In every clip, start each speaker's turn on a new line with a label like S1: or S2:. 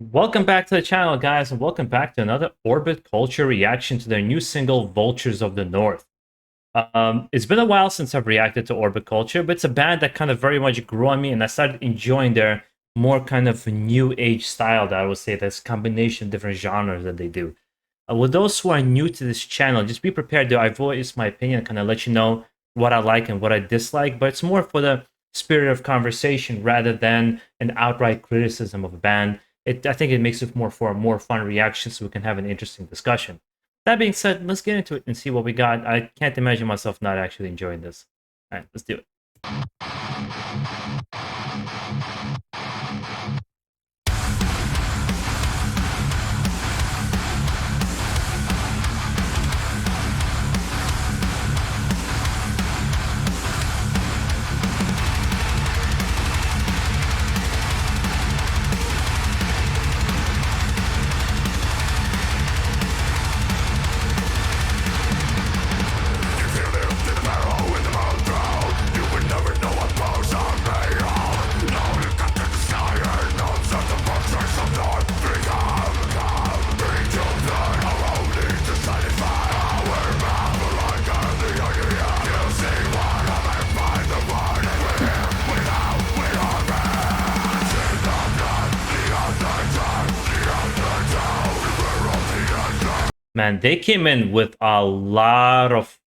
S1: Welcome back to the channel, guys, and welcome back to another Orbit Culture reaction to their new single, Vultures of the North. It's been a while since I've reacted to Orbit Culture, but it's a band that kind of very much grew on me, and I started enjoying their more kind of new age style that I would say that's combination of different genres that they do. With those who are new to this channel, just be prepared to I voice my opinion, kind of let you know what I like and what I dislike, but it's more for the spirit of conversation rather than an outright criticism of a band. I think it makes it more for a more fun reaction so we can have an interesting discussion. That being said, let's get into it and see what we got. I can't imagine myself not actually enjoying this. All right, let's do it. Man, they came in with a lot of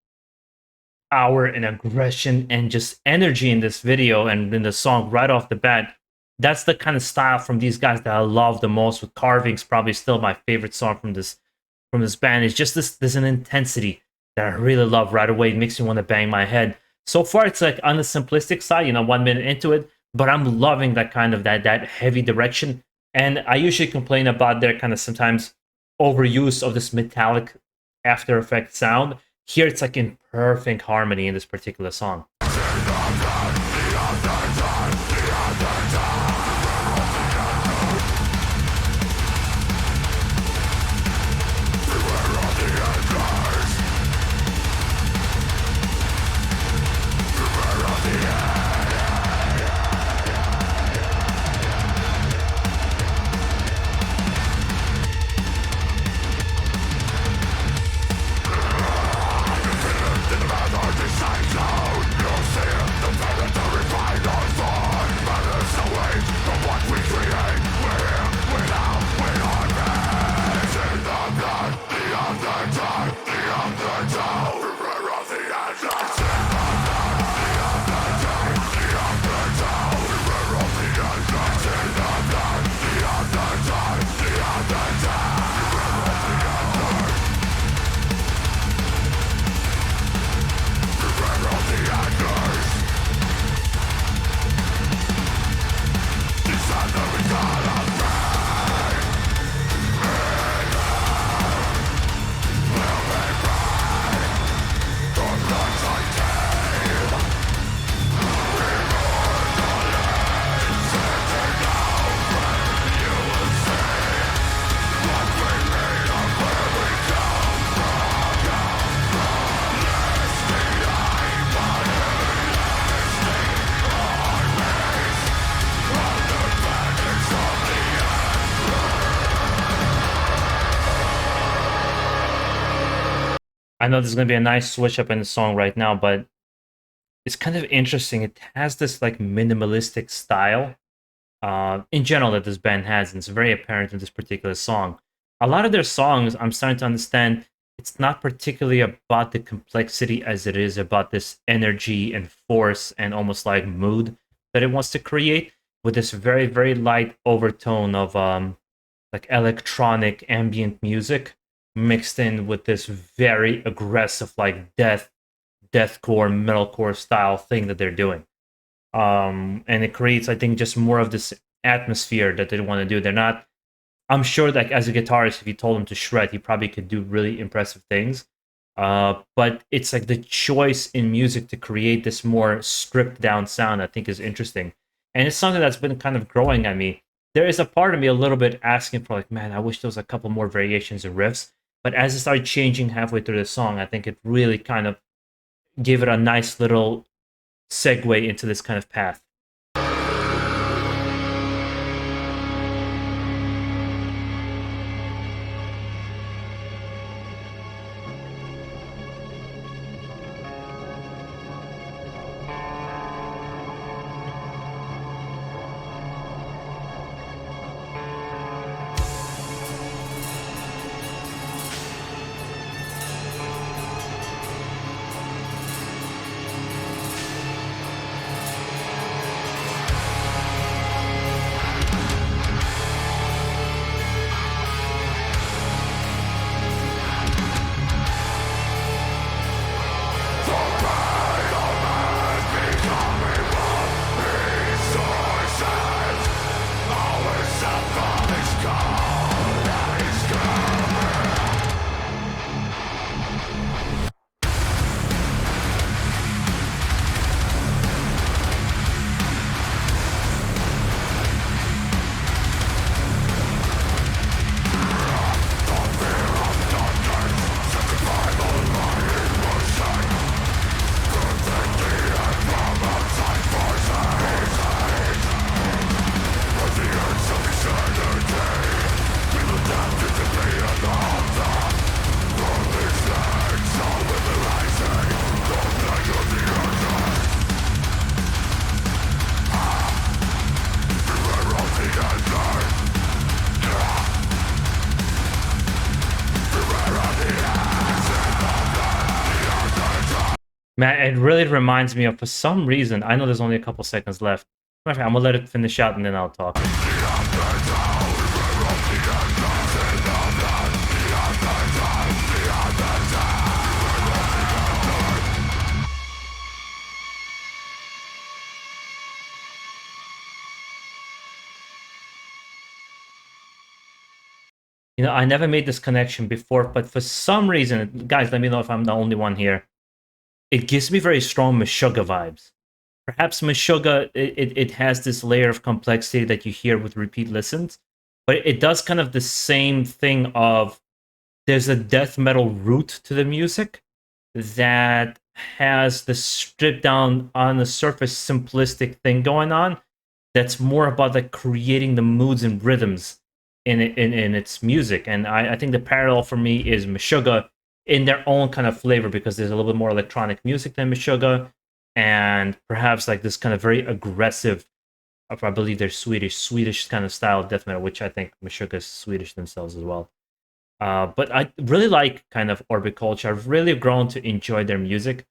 S1: power and aggression and just energy in this video and in the song right off the bat. That's the kind of style from these guys that I love the most. With Carving's probably still my favorite song from this band. It's just this an intensity that I really love right away. It makes me want to bang my head. So far, it's like on the simplistic side, 1 minute into it, but I'm loving that kind of that heavy direction. And I usually complain about their kind of sometimes overuse of this metallic After Effects sound. Here, it's like in perfect harmony in this particular song. I know there's going to be a nice switch up in the song right now, but it's kind of interesting. It has this like minimalistic style in general that this band has, and it's very apparent in this particular song. A lot of their songs, I'm starting to understand, it's not particularly about the complexity as it is about this energy and force and almost like mood that it wants to create with this very, very light overtone of like electronic ambient music mixed in with this very aggressive like deathcore metalcore style thing that they're doing. And it creates, I think, just more of this atmosphere that they want to do. They're not, I'm sure, like as a guitarist, if you told him to shred, he probably could do really impressive things. But it's like the choice in music to create this more stripped down sound, I think, is interesting. And it's something that's been kind of growing on me. There is a part of me a little bit asking for like, man, I wish there was a couple more variations and riffs. But as it started changing halfway through the song, I think it really kind of gave it a nice little segue into this kind of path. Man, it really reminds me of, for some reason, I know there's only a couple seconds left. Matter of fact, I'm gonna let it finish out and then I'll talk. You know, I never made this connection before, but for some reason, guys, let me know if I'm the only one here. It gives me very strong Meshuggah vibes. Perhaps Meshuggah, it has this layer of complexity that you hear with repeat listens, but it does kind of the same thing of there's a death metal root to the music that has the stripped down on the surface simplistic thing going on that's more about like creating the moods and rhythms in its music. And I think the parallel for me is Meshuggah in their own kind of flavor because there's a little bit more electronic music than Meshuggah, and perhaps like this kind of very aggressive. I believe they're Swedish kind of style of death metal, which I think Meshuggah is Swedish themselves as well. But I really like kind of Orbit Culture. I've really grown to enjoy their music,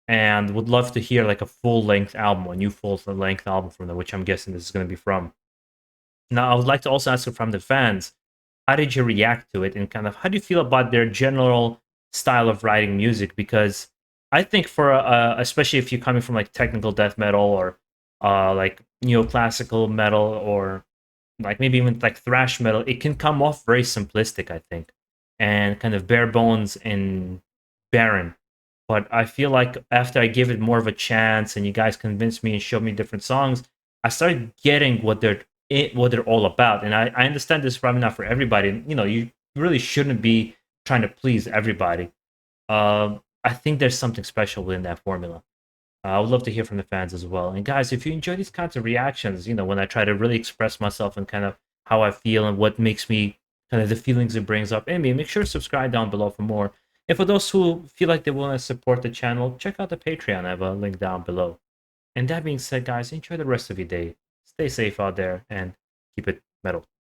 S1: and would love to hear like a full length album, a new full length album from them, which I'm guessing this is going to be from. Now, I would like to also ask you from the fans, how did you react to it, and kind of how do you feel about their general style of writing music? Because I think for especially if you're coming from like technical death metal or like neoclassical metal or like maybe even like thrash metal, it can come off very simplistic, I think, and kind of bare bones and barren. But I feel like after I give it more of a chance and you guys convinced me and showed me different songs, I started getting what they're all about. And I understand this is probably not for everybody. You know, you really shouldn't be trying to please everybody. I think there's something special within that formula. I would love to hear from the fans as well. And guys, if you enjoy these kinds of reactions, you know, when I try to really express myself and kind of how I feel and what makes me kind of the feelings it brings up in me, make sure to subscribe down below for more. And for those who feel like they want to support the channel, check out the Patreon. I have a link down below. And that being said, guys, enjoy the rest of your day. Stay safe out there and keep it metal.